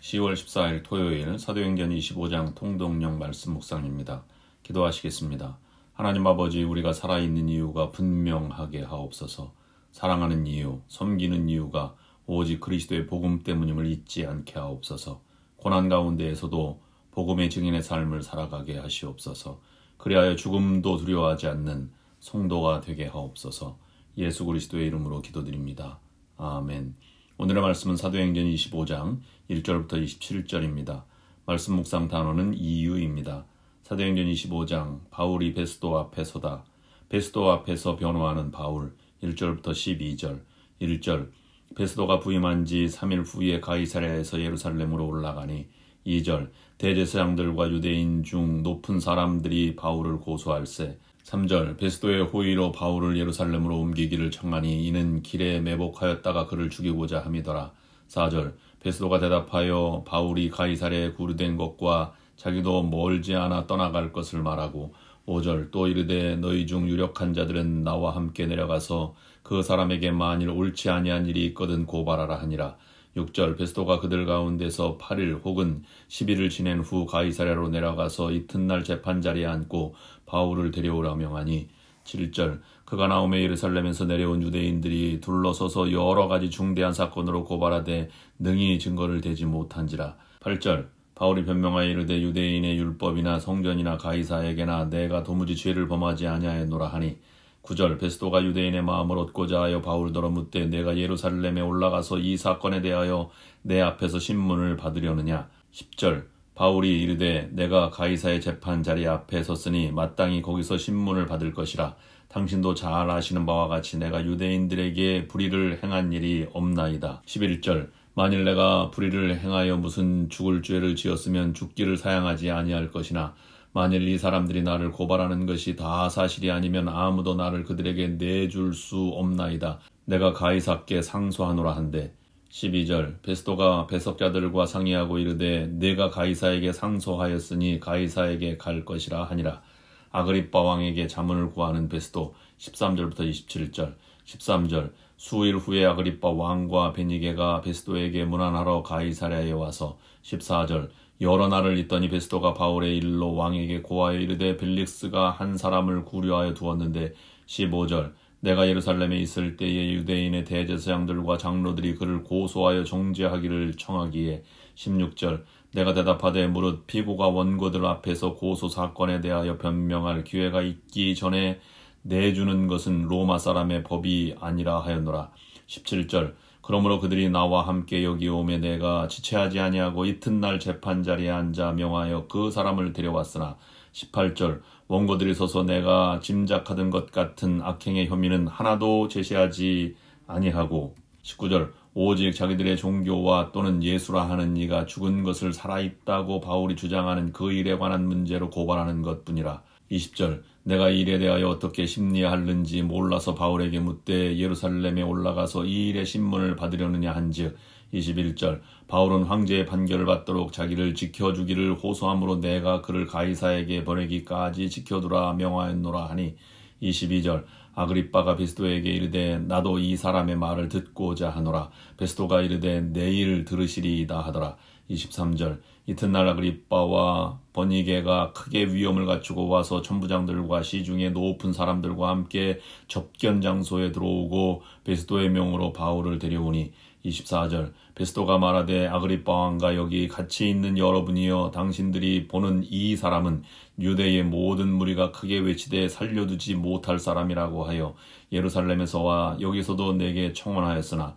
10월 14일 토요일 사도행전 25장 통독령 말씀 묵상입니다. 기도하시겠습니다. 하나님 아버지, 우리가 살아있는 이유가 분명하게 하옵소서. 사랑하는 이유, 섬기는 이유가 오직 그리스도의 복음 때문임을 잊지 않게 하옵소서. 고난 가운데에서도 복음의 증인의 삶을 살아가게 하시옵소서. 그리하여 죽음도 두려워하지 않는 성도가 되게 하옵소서. 예수 그리스도의 이름으로 기도드립니다. 아멘. 오늘의 말씀은 사도행전 25장 1절부터 27절입니다. 말씀 묵상 단어는 이유입니다. 사도행전 25장 바울이 베스도 앞에 서다. 베스도 앞에서 변호하는 바울 1절부터 12절 1절 베스도가 부임한 지 3일 후에 가이사랴에서 예루살렘으로 올라가니 2절 대제사장들과 유대인 중 높은 사람들이 바울을 고소할세 3절 베스도의 호의로 바울을 예루살렘으로 옮기기를 청하니 이는 길에 매복하였다가 그를 죽이고자 함이더라. 4절 베스도가 대답하여 바울이 가이사랴에 구류된 것과 자기도 멀지 않아 떠나갈 것을 말하고 5절 또 이르되 너희 중 유력한 자들은 나와 함께 내려가서 그 사람에게 만일 옳지 아니한 일이 있거든 고발하라 하니라. 6절 베스도가 그들 가운데서 8일 혹은 10일을 지낸 후 가이사랴로 내려가서 이튿날 재판자리에 앉고 바울을 데려오라 명하니 7절 그가 나오매 예루살렘에서 내려온 유대인들이 둘러서서 여러 가지 중대한 사건으로 고발하되 능히 증거를 대지 못한지라. 8절 바울이 변명하여 이르되 유대인의 율법이나 성전이나 가이사에게나 내가 도무지 죄를 범하지 아니하였노라 하니 9절 베스도가 유대인의 마음을 얻고자 하여 바울더러 묻되 내가 예루살렘에 올라가서 이 사건에 대하여 내 앞에서 신문을 받으려느냐. 10절 바울이 이르되 내가 가이사의 재판 자리 앞에 섰으니 마땅히 거기서 신문을 받을 것이라. 당신도 잘 아시는 바와 같이 내가 유대인들에게 불의를 행한 일이 없나이다. 11절 만일 내가 불의를 행하여 무슨 죽을 죄를 지었으면 죽기를 사양하지 아니할 것이나 만일 이 사람들이 나를 고발하는 것이 다 사실이 아니면 아무도 나를 그들에게 내줄 수 없나이다. 내가 가이사께 상소하노라 한데 12절 베스도가 배석자들과 상의하고 이르되 내가 가이사에게 상소하였으니 가이사에게 갈 것이라 하니라. 아그리빠 왕에게 자문을 구하는 베스도 13절부터 27절 13절 수일 후에 아그리빠 왕과 베니게가 베스도에게 문안하러 가이사랴에 와서 14절 여러 날을 있더니 베스도가 바울의 일로 왕에게 고하여 이르되 벨릭스가 한 사람을 구류하여 두었는데 15절 내가 예루살렘에 있을 때에 유대인의 대제사장들과 장로들이 그를 고소하여 정죄하기를 청하기에 16절 내가 대답하되 무릇 피고가 원고들 앞에서 고소 사건에 대하여 변명할 기회가 있기 전에 내주는 것은 로마 사람의 법이 아니라 하였노라. 17절 그러므로 그들이 나와 함께 여기 오매 내가 지체하지 아니하고 이튿날 재판자리에 앉아 명하여 그 사람을 데려왔으나 18절 원고들이 서서 내가 짐작하던 것 같은 악행의 혐의는 하나도 제시하지 아니하고 19절 오직 자기들의 종교와 또는 예수라 하는 이가 죽은 것을 살아있다고 바울이 주장하는 그 일에 관한 문제로 고발하는 것뿐이라. 20절 내가 이 일에 대하여 어떻게 심리하는지 몰라서 바울에게 묻되 예루살렘에 올라가서 이 일의 신문을 받으려느냐 한즉 21절 바울은 황제의 판결을 받도록 자기를 지켜주기를 호소함으로 내가 그를 가이사에게 보내기까지 지켜두라 명하였노라 하니 22절 아그리빠가 베스도에게 이르되 나도 이 사람의 말을 듣고자 하노라. 베스도가 이르되 내일 들으시리이다 하더라. 23절 이튿날 아그리빠와 버니게가 크게 위험을 갖추고 와서 천부장들과 시중의 높은 사람들과 함께 접견 장소에 들어오고 베스도의 명으로 바울을 데려오니 24절 베스도가 말하되 아그리빠 왕과 여기 같이 있는 여러분이여 당신들이 보는 이 사람은 유대의 모든 무리가 크게 외치되 살려두지 못할 사람이라고 하여 예루살렘에서와 여기서도 내게 청원하였으나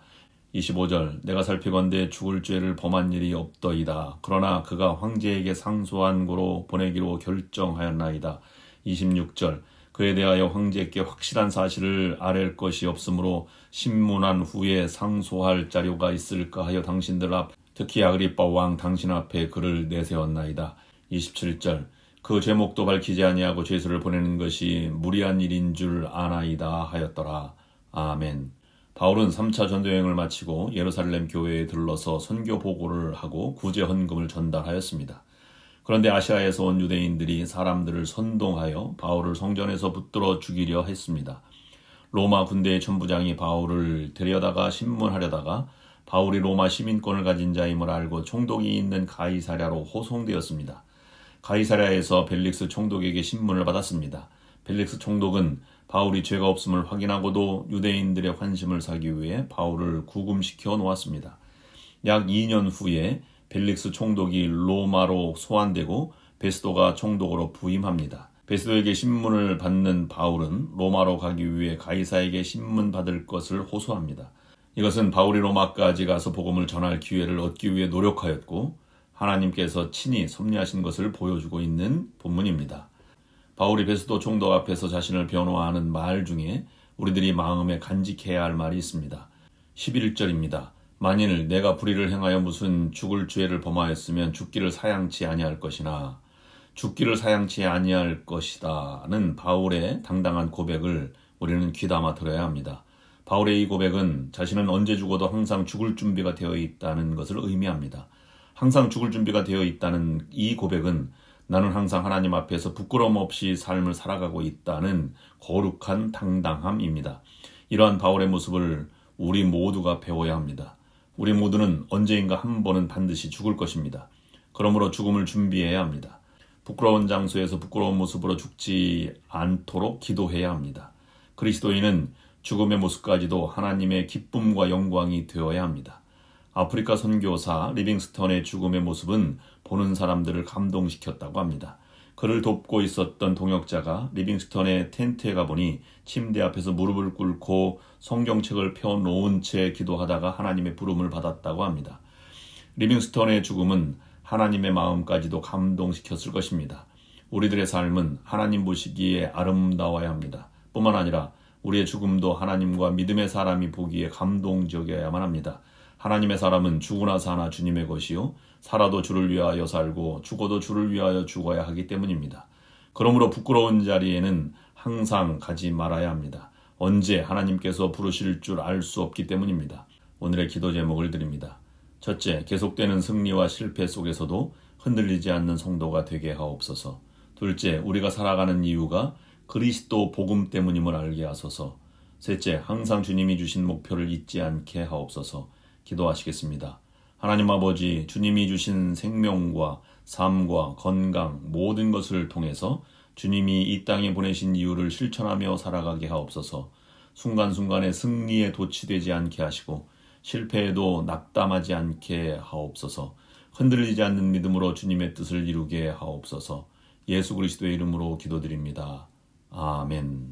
25절 내가 살피건대 죽을 죄를 범한 일이 없더이다. 그러나 그가 황제에게 상소한 고로 보내기로 결정하였나이다. 26절 그에 대하여 황제께 확실한 사실을 아랠 것이 없으므로 신문한 후에 상소할 자료가 있을까 하여 당신들 앞 특히 아그리빠 왕 당신 앞에 그를 내세웠나이다. 27절 그 제목도 밝히지 아니하고 죄수를 보내는 것이 무리한 일인 줄 아나이다 하였더라. 아멘. 바울은 3차 전도여행을 마치고 예루살렘 교회에 들러서 선교 보고를 하고 구제 헌금을 전달하였습니다. 그런데 아시아에서 온 유대인들이 사람들을 선동하여 바울을 성전에서 붙들어 죽이려 했습니다. 로마 군대의 천부장이 바울을 데려다가 신문하려다가 바울이 로마 시민권을 가진 자임을 알고 총독이 있는 가이사랴로 호송되었습니다. 가이사랴에서 벨릭스 총독에게 신문을 받았습니다. 벨릭스 총독은 바울이 죄가 없음을 확인하고도 유대인들의 환심을 사기 위해 바울을 구금시켜 놓았습니다. 약 2년 후에 벨릭스 총독이 로마로 소환되고 베스도가 총독으로 부임합니다. 베스도에게 신문을 받는 바울은 로마로 가기 위해 가이사에게 신문 받을 것을 호소합니다. 이것은 바울이 로마까지 가서 복음을 전할 기회를 얻기 위해 노력하였고 하나님께서 친히 섭리하신 것을 보여주고 있는 본문입니다. 바울이 베스도 총독 앞에서 자신을 변호하는 말 중에 우리들이 마음에 간직해야 할 말이 있습니다. 11절입니다. 만일 내가 불의를 행하여 무슨 죽을 죄를 범하였으면 죽기를 사양치 아니할 것이나 죽기를 사양치 아니할 것이다는 바울의 당당한 고백을 우리는 귀담아 들어야 합니다. 바울의 이 고백은 자신은 언제 죽어도 항상 죽을 준비가 되어 있다는 것을 의미합니다. 항상 죽을 준비가 되어 있다는 이 고백은 나는 항상 하나님 앞에서 부끄러움 없이 삶을 살아가고 있다는 거룩한 당당함입니다. 이러한 바울의 모습을 우리 모두가 배워야 합니다. 우리 모두는 언제인가 한 번은 반드시 죽을 것입니다. 그러므로 죽음을 준비해야 합니다. 부끄러운 장소에서 부끄러운 모습으로 죽지 않도록 기도해야 합니다. 그리스도인은 죽음의 모습까지도 하나님의 기쁨과 영광이 되어야 합니다. 아프리카 선교사 리빙스턴의 죽음의 모습은 보는 사람들을 감동시켰다고 합니다. 그를 돕고 있었던 동역자가 리빙스턴의 텐트에 가보니 침대 앞에서 무릎을 꿇고 성경책을 펴놓은 채 기도하다가 하나님의 부름을 받았다고 합니다. 리빙스턴의 죽음은 하나님의 마음까지도 감동시켰을 것입니다. 우리들의 삶은 하나님 보시기에 아름다워야 합니다. 뿐만 아니라 우리의 죽음도 하나님과 믿음의 사람이 보기에 감동적이어야만 합니다. 하나님의 사람은 죽으나 사나 주님의 것이요 살아도 주를 위하여 살고 죽어도 주를 위하여 죽어야 하기 때문입니다. 그러므로 부끄러운 자리에는 항상 가지 말아야 합니다. 언제 하나님께서 부르실 줄 알 수 없기 때문입니다. 오늘의 기도 제목을 드립니다. 첫째, 계속되는 승리와 실패 속에서도 흔들리지 않는 성도가 되게 하옵소서. 둘째, 우리가 살아가는 이유가 그리스도 복음 때문임을 알게 하소서. 셋째, 항상 주님이 주신 목표를 잊지 않게 하옵소서. 기도하시겠습니다. 하나님 아버지, 주님이 주신 생명과 삶과 건강 모든 것을 통해서 주님이 이 땅에 보내신 이유를 실천하며 살아가게 하옵소서. 순간순간에 승리에 도취되지 않게 하시고 실패에도 낙담하지 않게 하옵소서. 흔들리지 않는 믿음으로 주님의 뜻을 이루게 하옵소서. 예수 그리스도의 이름으로 기도드립니다. 아멘.